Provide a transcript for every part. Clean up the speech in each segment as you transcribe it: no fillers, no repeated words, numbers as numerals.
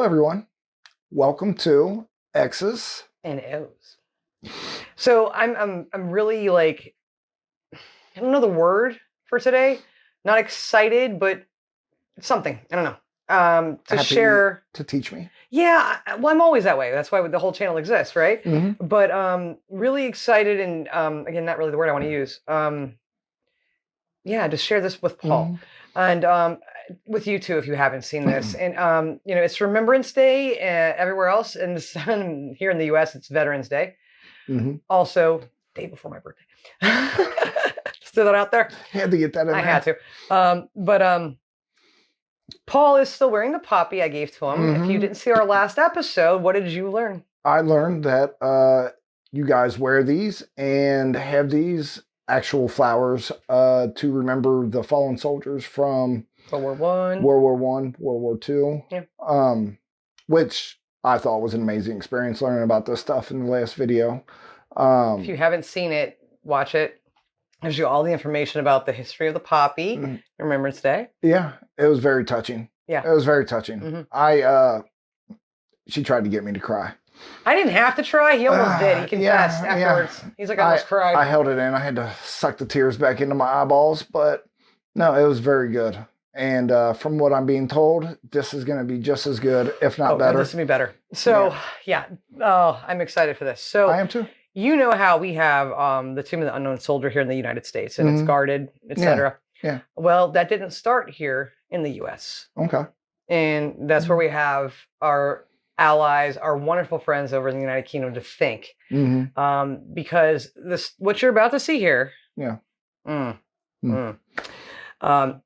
everyone. Welcome to Exes and O's. So I'm really like, I don't know the word for today. Not excited, but something. I don't know. To Happy share. to teach me. Yeah, well, I'm always that way. That's why the whole channel exists, right? Mm-hmm. But really excited and again, not really the word I want to use. Yeah, to share this with Paul and with you too, if you haven't seen this. And it's Remembrance Day everywhere else, and here in the U.S. it's Veterans Day. Also, day before my birthday. Just throw that out there. You had to get that in there. I had to. But Paul is still wearing the poppy I gave to him. If you didn't see our last episode, what did you learn? I learned that you guys wear these and have these actual flowers to remember the fallen soldiers from World War I, World War II. Yeah. Which I thought was an amazing experience learning about this stuff in the last video. If you haven't seen it, watch it. Gives you all the information about the history of the poppy, Remembrance Day. Yeah, it was very touching. Yeah. It was very touching. She tried to get me to cry. I didn't have to try. He almost did. He confessed afterwards. Yeah. He's like, I almost cried. I held it in. I had to suck the tears back into my eyeballs, but no, it was very good. And from what I'm being told, this is going to be just as good, if not better. This will be better. So, yeah. Oh, I'm excited for this. So I am too. You know how we have the Tomb of the Unknown Soldier here in the United States, and it's guarded, etc. Yeah. Well, that didn't start here in the U.S. Okay. And that's where we have our allies, our wonderful friends over in the United Kingdom to thank. Because what you're about to see here. Yeah. I'm not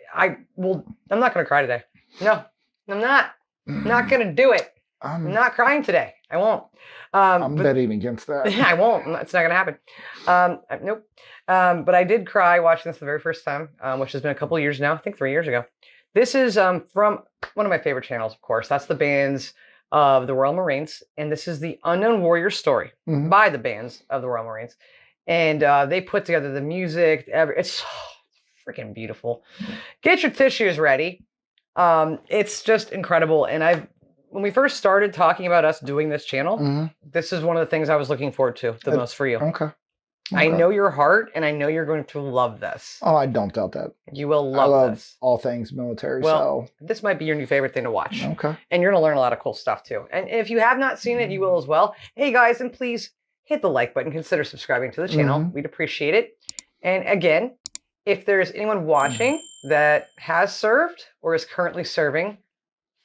going to cry today. No, I'm not. I'm not going to do it. I'm not crying today. I won't. I'm betting against that. I won't. It's not going to happen. Nope. But I did cry watching this the very first time, which has been a couple of years now. I think 3 years ago. This is from one of my favorite channels, of course. That's the bands of the Royal Marines. And this is the Unknown Warrior story by the bands of the Royal Marines. And they put together the music. It's freaking beautiful. Get your tissues ready. It's just incredible. And when we first started talking about us doing this channel, this is one of the things I was looking forward to the most for you. Okay. I know your heart, and I know you're going to love this. Oh, I don't doubt that. You will love this. All things military. Well, this might be your new favorite thing to watch. Okay. And you're going to learn a lot of cool stuff, too. And if you have not seen it, you will as well. Hey, guys, and please hit the like button. Consider subscribing to the channel. We'd appreciate it. And again, if there's anyone watching that has served or is currently serving,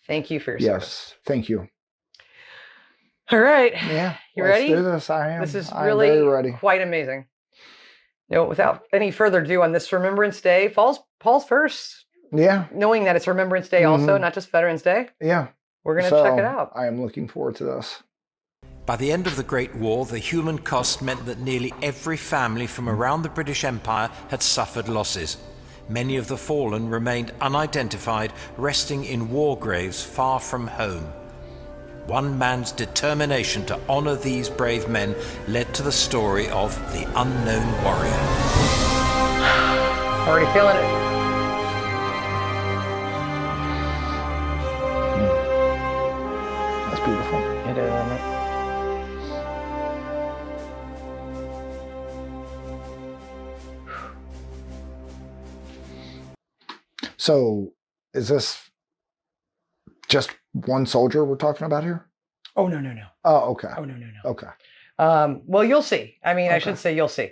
thank you for your service. Yes, thank you. All right. Yeah. You ready? Let's do this. I am. This is really very ready. Quite amazing. Without any further ado on this Remembrance Day, Paul's first. Yeah. Knowing that it's Remembrance Day also, not just Veterans Day. Yeah. We're going to check it out. I am looking forward to this. By the end of the Great War, the human cost meant that nearly every family from around the British Empire had suffered losses. Many of the fallen remained unidentified, resting in war graves far from home. One man's determination to honor these brave men led to the story of the Unknown Warrior. Already feeling it. That's beautiful. It is, isn't it? So, is this just one soldier we're talking about here? Oh, no. Oh, okay. Oh, no. Okay. Well, you'll see. I mean, I should say you'll see.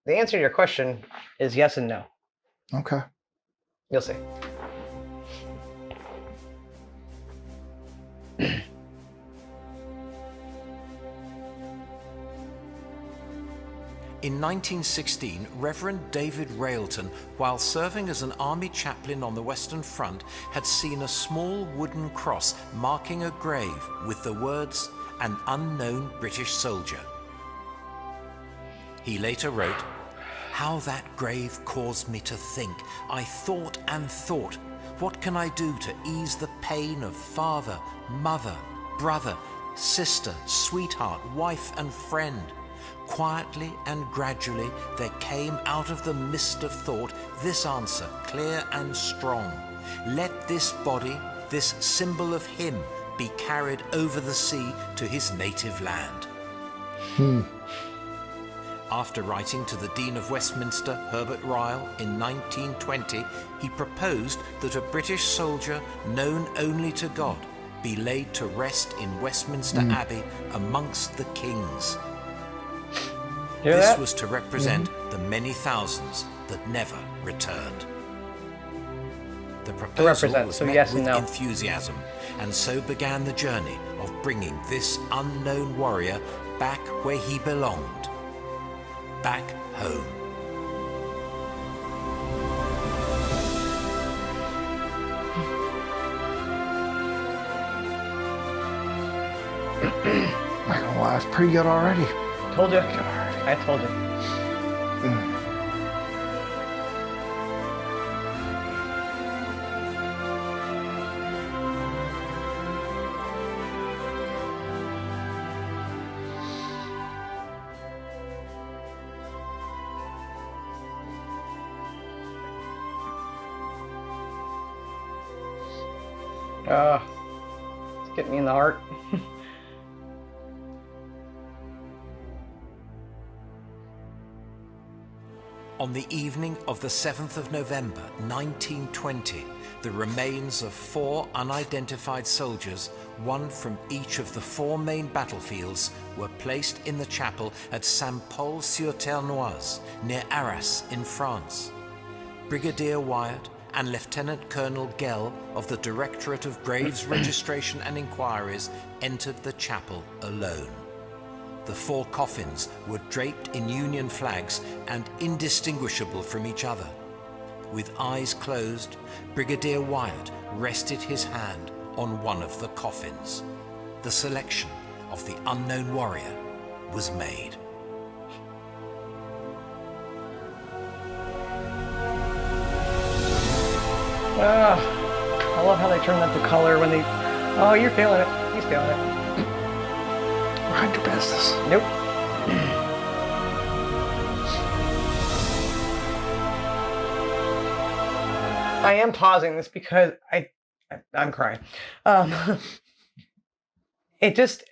The answer to your question is yes and no. Okay. You'll see. In 1916, Reverend David Railton, while serving as an army chaplain on the Western Front, had seen a small wooden cross marking a grave with the words, "An unknown British soldier." He later wrote, "How that grave caused me to think. I thought and thought, what can I do to ease the pain of father, mother, brother, sister, sweetheart, wife and friend? Quietly and gradually there came out of the mist of thought this answer, clear and strong. Let this body, this symbol of him, be carried over the sea to his native land. After writing to the Dean of Westminster, Herbert Ryle, in 1920, he proposed that a British soldier known only to God be laid to rest in Westminster Abbey amongst the kings. This was to represent the many thousands that never returned. The proposal was met with enthusiasm, and so began the journey of bringing this unknown warrior back where he belonged, back home. I'm not gonna lie, it's pretty good already. Told you. I told you. It's getting me in the heart. On the evening of the 7th of November 1920, the remains of 4 unidentified soldiers, one from each of the 4 main battlefields, were placed in the chapel at Saint-Paul-sur-Ternoise, near Arras in France. Brigadier Wyatt and Lieutenant Colonel Gell of the Directorate of Graves Registration and Inquiries entered the chapel alone. The 4 coffins were draped in Union flags and indistinguishable from each other. With eyes closed, Brigadier Wyatt rested his hand on one of the coffins. The selection of the unknown warrior was made. I love how they turn that to color when they... Oh, you're feeling it. He's feeling it. Mind your business. Nope. I am pausing this because I'm crying. It just...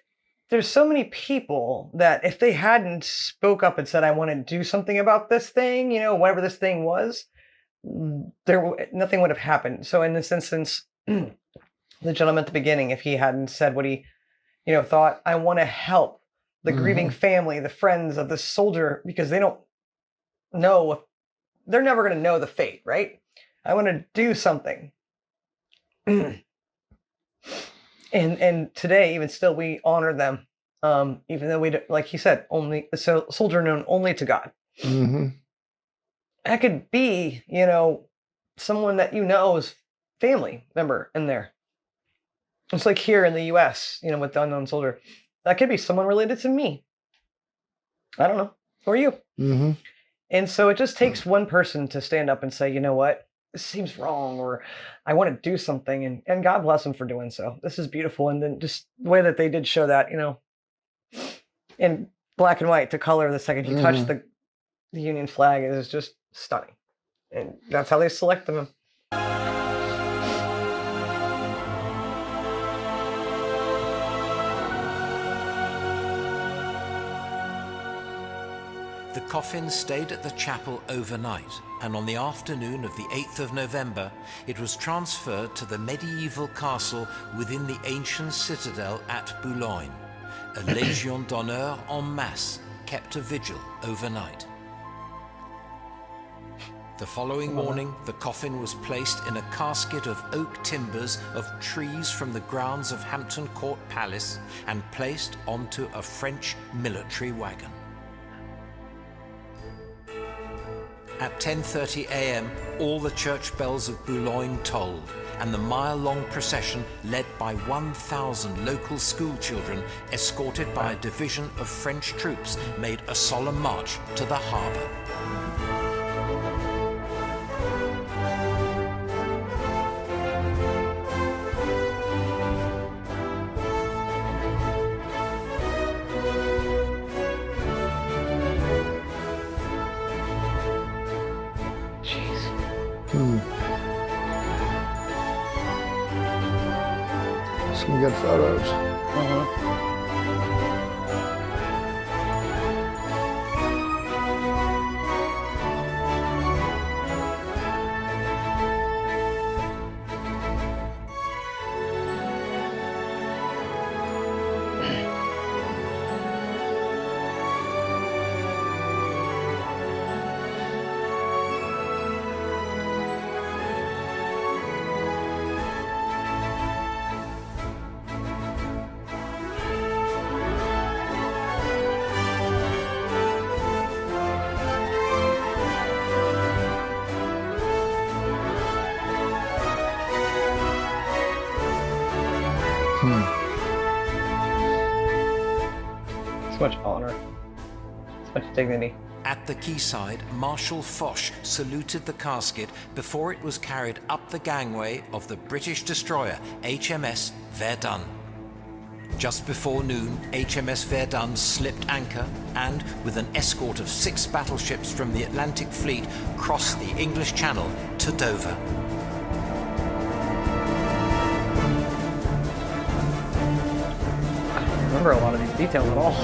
There's so many people that if they hadn't spoke up and said, I want to do something about this thing, you know, whatever this thing was, nothing would have happened. So in this instance, the gentleman at the beginning, if he hadn't said what he, you know, thought, I want to help the grieving family, the friends of the soldier, because they don't know, they're never going to know the fate, right? I want to do something. And today, even still, we honor them, even though we, like he said, only a soldier known only to God. That could be, you know, someone that you know is family member in there. It's like here in the U.S., you know, with the unknown soldier. That could be someone related to me. I don't know. Or you. And so it just takes one person to stand up and say, you know what? This seems wrong, or I want to do something. And God bless them for doing so. This is beautiful. And then just the way that they did show that, you know, in black and white to color the second he touched the Union flag is just stunning. And that's how they select them. The coffin stayed at the chapel overnight, and on the afternoon of the 8th of November, it was transferred to the medieval castle within the ancient citadel at Boulogne. A Légion d'honneur en masse kept a vigil overnight. The following morning, the coffin was placed in a casket of oak timbers of trees from the grounds of Hampton Court Palace and placed onto a French military wagon. At 10:30 a.m., all the church bells of Boulogne tolled, and the mile-long procession, led by 1,000 local schoolchildren, escorted by a division of French troops, made a solemn march to the harbour. Some good photos. So much honor, so much dignity. At the quayside, Marshal Foch saluted the casket before it was carried up the gangway of the British destroyer HMS Verdun. Just before noon, HMS Verdun slipped anchor and, with an escort of 6 battleships from the Atlantic Fleet, crossed the English Channel to Dover. I don't remember a lot of these details at all.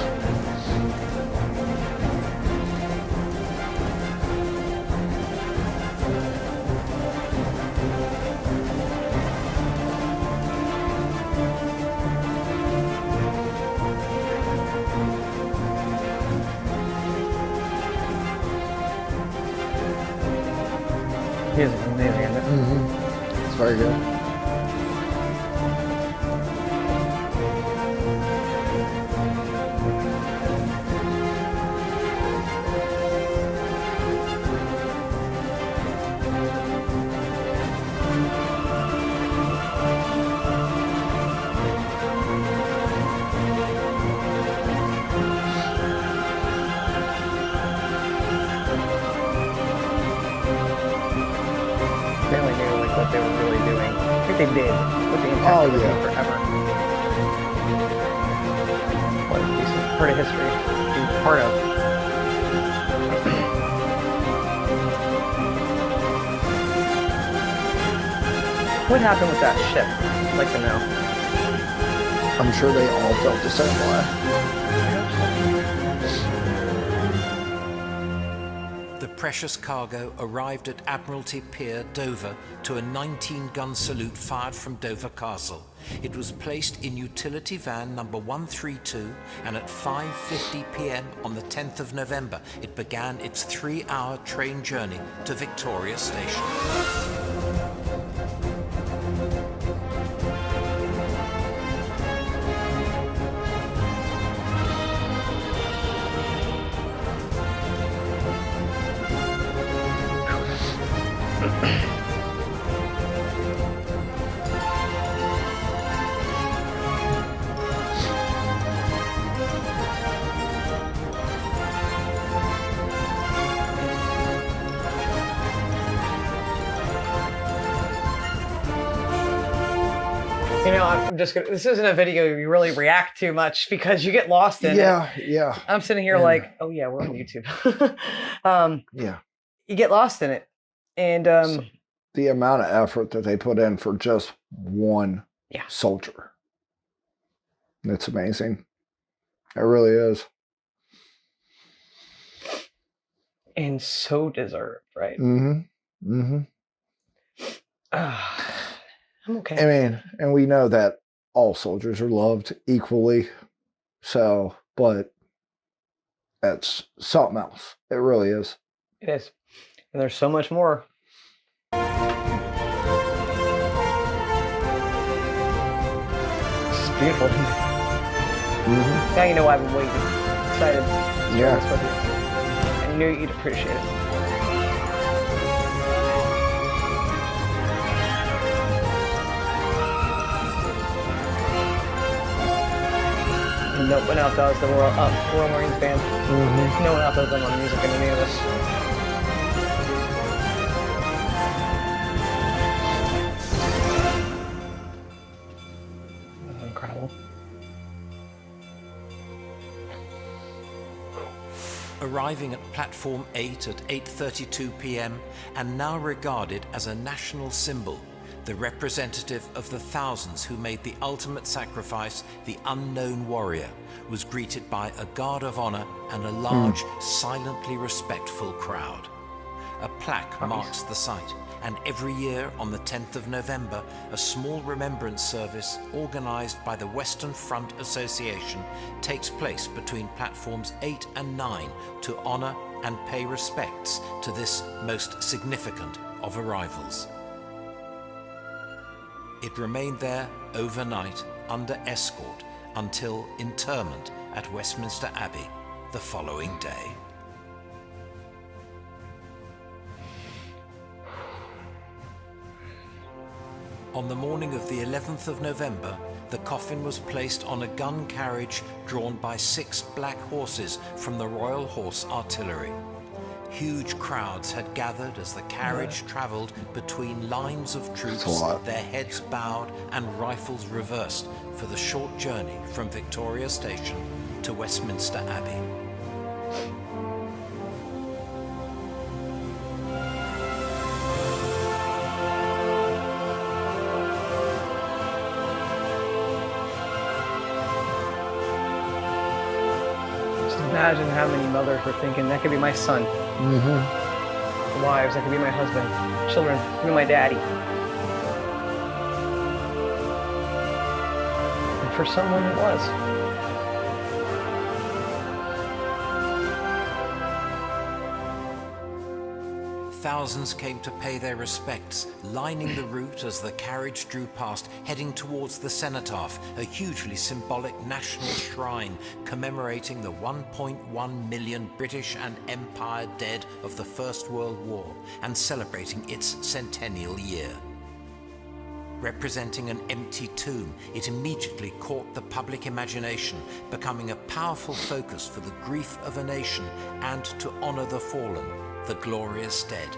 He is amazing, isn't it? It's very good. They only knew like what they were really doing. I think they did. What the impact Oh, was yeah. forever. What a decent part of history to be part of. What happened with that ship? I'd like to know. I'm sure they all felt the same way. The precious cargo arrived at Admiralty Pier, Dover, to a 19-gun salute fired from Dover Castle. It was placed in utility van number 132, and at 5:50 p.m. on the 10th of November, it began its 3-hour train journey to Victoria Station. You know, I'm just gonna. This isn't a video you really react to much because you get lost in it. Yeah. I'm sitting here Yeah. like, oh yeah, we're on YouTube. Yeah. You get lost in it, and So the amount of effort that they put in for just one Yeah. soldier. It's amazing. It really is. and so deserved, right? Mm-hmm. Mm-hmm. I'm okay. I mean, and we know that all soldiers are loved equally. So, but that's something else. It really is. It is. And there's so much more. This is beautiful. Mm-hmm. Now you know why I've been waiting. Excited. to share Yeah. this with you. I knew you'd appreciate it. And no one else does the Royal Marines band. Mm-hmm. No one else does them on the music in any of this. Incredible. Arriving at Platform 8 at 8:32 p.m. and now regarded as a national symbol, the representative of the thousands who made the ultimate sacrifice, the unknown warrior, was greeted by a guard of honor and a large, silently respectful crowd. A plaque marks the site, and every year on the 10th of November, a small remembrance service organized by the Western Front Association takes place between platforms 8 and 9 to honor and pay respects to this most significant of arrivals. It remained there overnight under escort until interment at Westminster Abbey the following day. On the morning of the 11th of November, the coffin was placed on a gun carriage drawn by 6 black horses from the Royal Horse Artillery. Huge crowds had gathered as the carriage travelled between lines of troops, their heads bowed and rifles reversed for the short journey from Victoria Station to Westminster Abbey. Imagine how many mothers were thinking, that could be my son. Wives, that could be my husband. Children, that could be my daddy. And for someone it was. Thousands came to pay their respects, lining the route as the carriage drew past, heading towards the cenotaph, a hugely symbolic national shrine commemorating the 1.1 million British and Empire dead of the First World War and celebrating its centennial year. Representing an empty tomb, it immediately caught the public imagination, becoming a powerful focus for the grief of a nation and to honor the fallen, the glorious dead.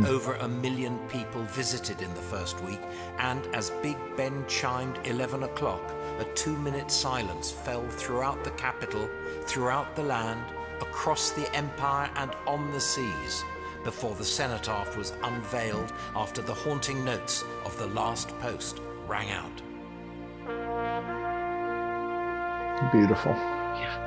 Over 1 million people visited in the first week, and as Big Ben chimed 11 o'clock, a 2-minute silence fell throughout the capital, throughout the land, across the empire and on the seas, before the cenotaph was unveiled after the haunting notes of the last post rang out. Beautiful. Yeah.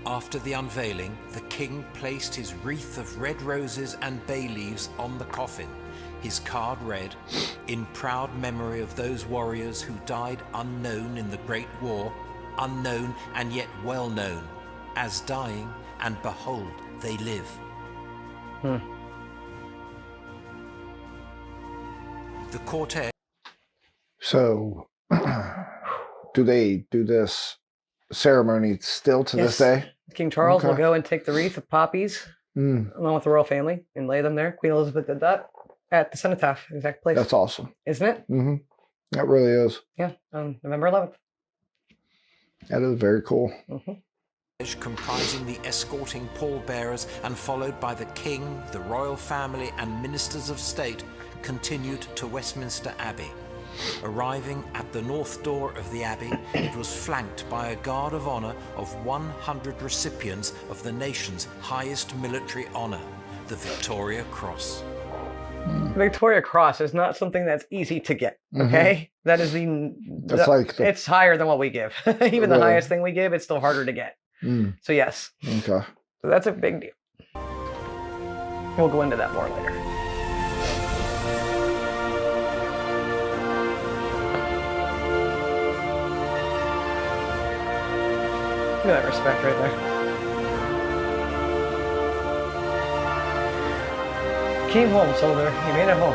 After the unveiling, the king placed his wreath of red roses and bay leaves on the coffin. His card read, "In proud memory of those warriors who died unknown in the Great War, unknown and yet well known, as dying, and behold, they live." The cortege. So, do they do this ceremony still to this day? King Charles will Okay. go and take the wreath of poppies along with the royal family and lay them there. Queen Elizabeth did that at the cenotaph, exact place. That's awesome. Isn't it? That really is. Yeah, on November 11th. That is very cool. Comprising the escorting pallbearers and followed by the king, the royal family and ministers of state, continued to Westminster Abbey. Arriving at the north door of the Abbey, it was flanked by a guard of honor of 100 recipients of the nation's highest military honor, the Victoria Cross. The Victoria Cross is not something that's easy to get. Okay, that is it's higher than what we give. Even the highest thing we give, it's still harder to get. So yes. Okay. So that's a big deal. We'll go into that more later. Look at that respect right there. Came home, soldier. He made it home.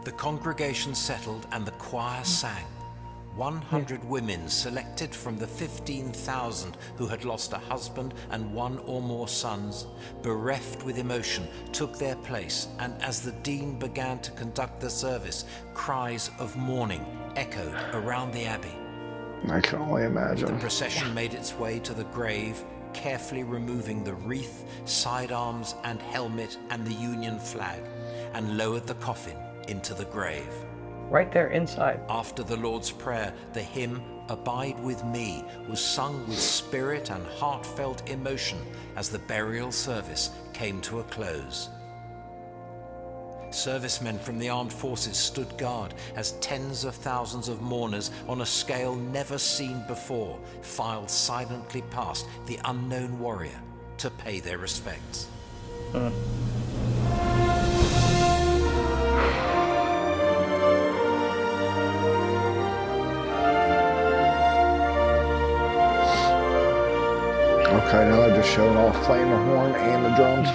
The congregation settled and the choir sang. 100 women selected from the 15,000 who had lost a husband and one or more sons, bereft with emotion, took their place, and as the dean began to conduct the service, cries of mourning echoed around the abbey. I can only imagine. The procession made its way to the grave, carefully removing the wreath, sidearms and helmet and the Union flag, and lowered the coffin into the grave. Right there inside. After the Lord's Prayer, the hymn "Abide with Me" was sung with spirit and heartfelt emotion as the burial service came to a close. Servicemen from the armed forces stood guard as tens of thousands of mourners on a scale never seen before filed silently past the unknown warrior to pay their respects. Okay, now they're just showing off playing the horn and the drums.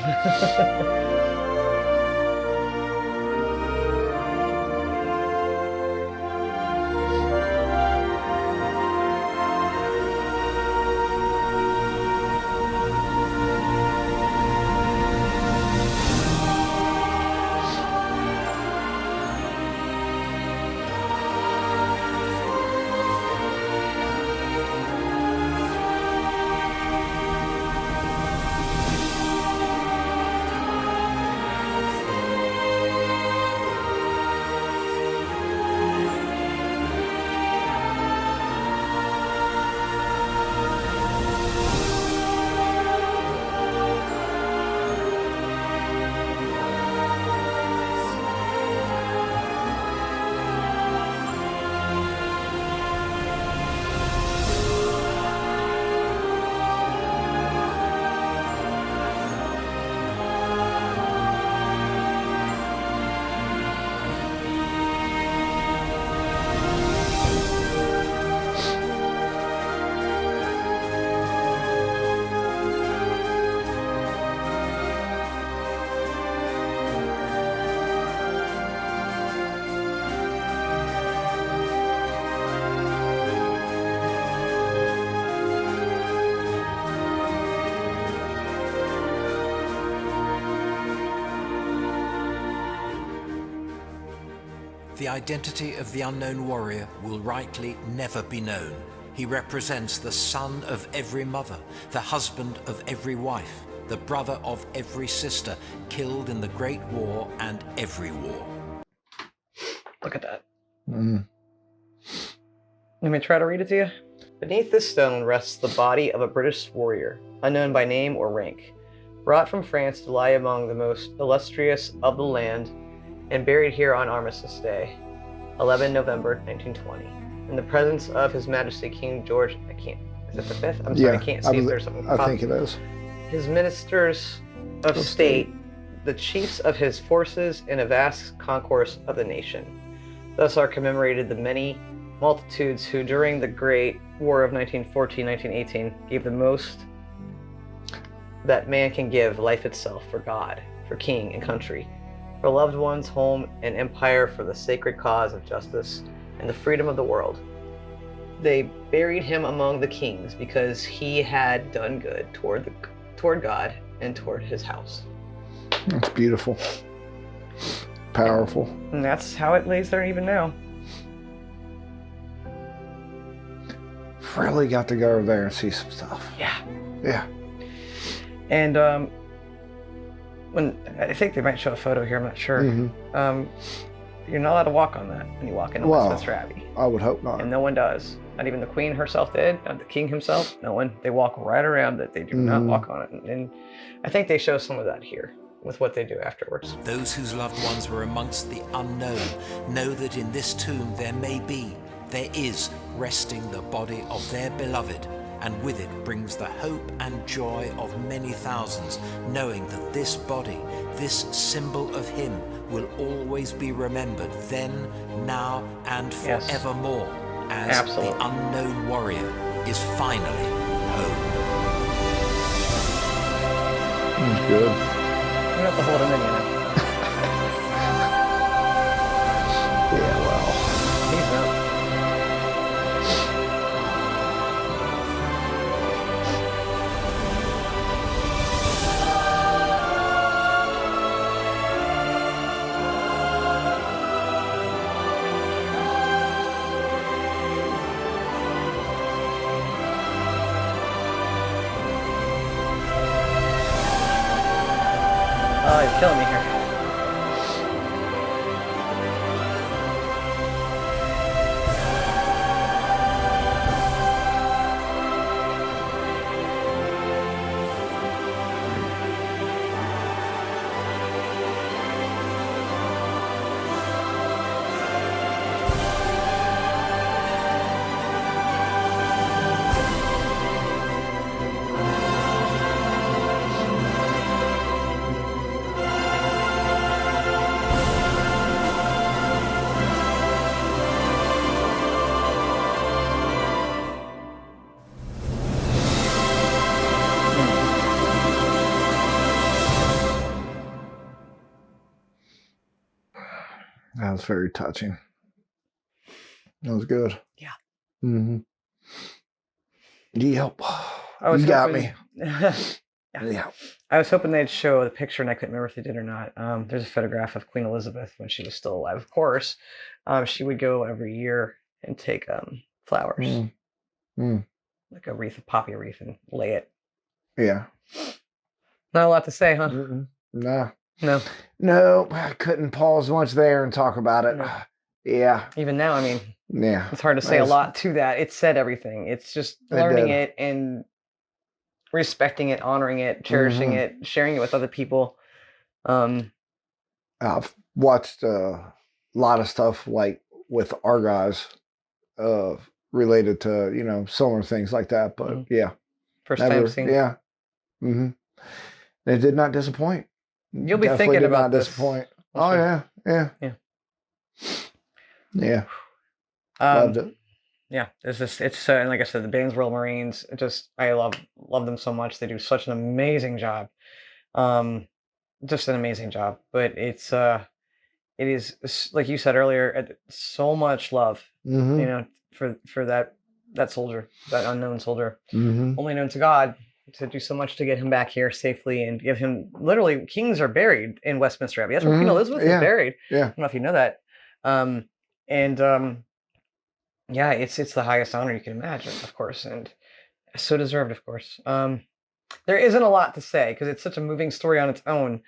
The identity of the unknown warrior will rightly never be known. He represents the son of every mother, the husband of every wife, the brother of every sister, killed in the Great War and every war. Look at that. Let me try to read it to you. Beneath this stone rests the body of a British warrior, unknown by name or rank, brought from France to lie among the most illustrious of the land, and buried here on Armistice Day, 11 November 1920, in the presence of His Majesty King George. Is it the 5th? I'm sorry, I can't see if there's something. I think it is. His ministers of state, the chiefs of his forces, and a vast concourse of the nation. Thus are commemorated the many multitudes who, during the Great War of 1914-1918, gave the most that man can give, life itself, for God, for king and country, for loved ones, home, and empire, for the sacred cause of justice and the freedom of the world. They buried him among the kings because he had done good toward God and toward his house. That's beautiful. Powerful. And that's how it lays there even now. Really got to go over there and see some stuff. Yeah. Yeah. And when I think they might show a photo here, I'm not sure. You're not allowed to walk on that when you walk into Westminster Abbey. I would hope not. And no one does. Not even the Queen herself did, not the King himself. No one. They walk right around it. They do not walk on it. And I think they show some of that here with what they do afterwards. Those whose loved ones were amongst the unknown know that in this tomb there is resting the body of their beloved, and with it brings the hope and joy of many thousands, knowing that this body, this symbol of him, will always be remembered then, now, and forevermore, as the unknown warrior is finally home. That's good. You don't have to hold him in, you know. Yeah, well. He's not. Oh, you're killing me here. That was very touching. That was good. Yeah. Yep. You got me. Yeah. Yeah. I was hoping they'd show the picture, and I couldn't remember if they did or not. There's a photograph of Queen Elizabeth when she was still alive. Of course, she would go every year and take flowers, like a wreath, a poppy wreath, and lay it. Yeah. Not a lot to say, huh? No. No. I couldn't pause much there and talk about it. No. Yeah. Even now, I mean, it's hard to say a lot to that. It said everything. It's just learning it and respecting it, honoring it, cherishing it, sharing it with other people. I've watched a lot of stuff like with our guys related to, similar things like that. But yeah. First time seeing it. Yeah. It did not disappoint. You'll be thinking about this. Disappoint. Oh, yeah. Yeah. Loved it. Yeah, it's and like I said, the band's Royal Marines. I love them so much. They do such an amazing job, just an amazing job. But it is like you said earlier, so much love, for that soldier, that unknown soldier, only known to God, to do so much to get him back here safely and give him. Literally, kings are buried in Westminster Abbey. That's where Queen Elizabeth is buried. Yeah, I don't know if you know that. Yeah, it's the highest honor you can imagine, of course, and so deserved, of course. There isn't a lot to say because it's such a moving story on its own,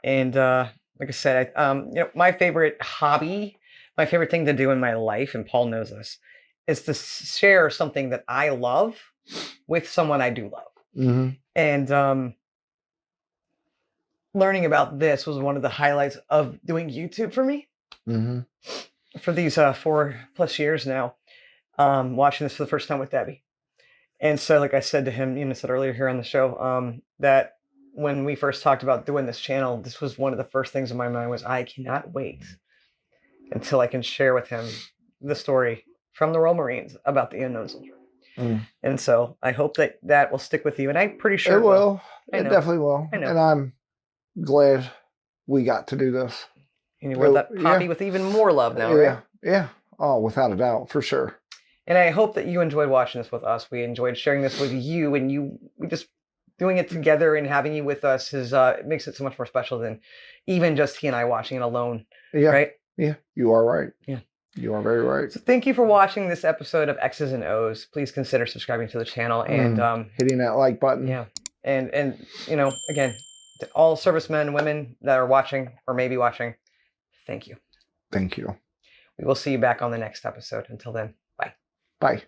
and like I said, my favorite hobby, my favorite thing to do in my life, and Paul knows this, is to share something that I love with someone I do love, and learning about this was one of the highlights of doing YouTube for me. For these 4+ years now, watching this for the first time with Debbie. And so, like I said to him, said earlier here on the show, that when we first talked about doing this channel, this was one of the first things in my mind was I cannot wait until I can share with him the story from the Royal Marines about the unknown soldier. And so I hope that will stick with you. And I'm pretty sure it will. It definitely will. I know. And I'm glad we got to do this. And you wear that poppy with even more love now, right? Yeah. Oh, without a doubt, for sure. And I hope that you enjoyed watching this with us. We enjoyed sharing this with you, and we just doing it together and having you with us is it makes it so much more special than even just he and I watching it alone. Yeah. Right? Yeah. You are right. Yeah. You are very right. So thank you for watching this episode of X's and O's. Please consider subscribing to the channel and hitting that like button. Yeah. And you know, again, to all servicemen and women that are watching or maybe watching, thank you. Thank you. We will see you back on the next episode. Until then, bye. Bye.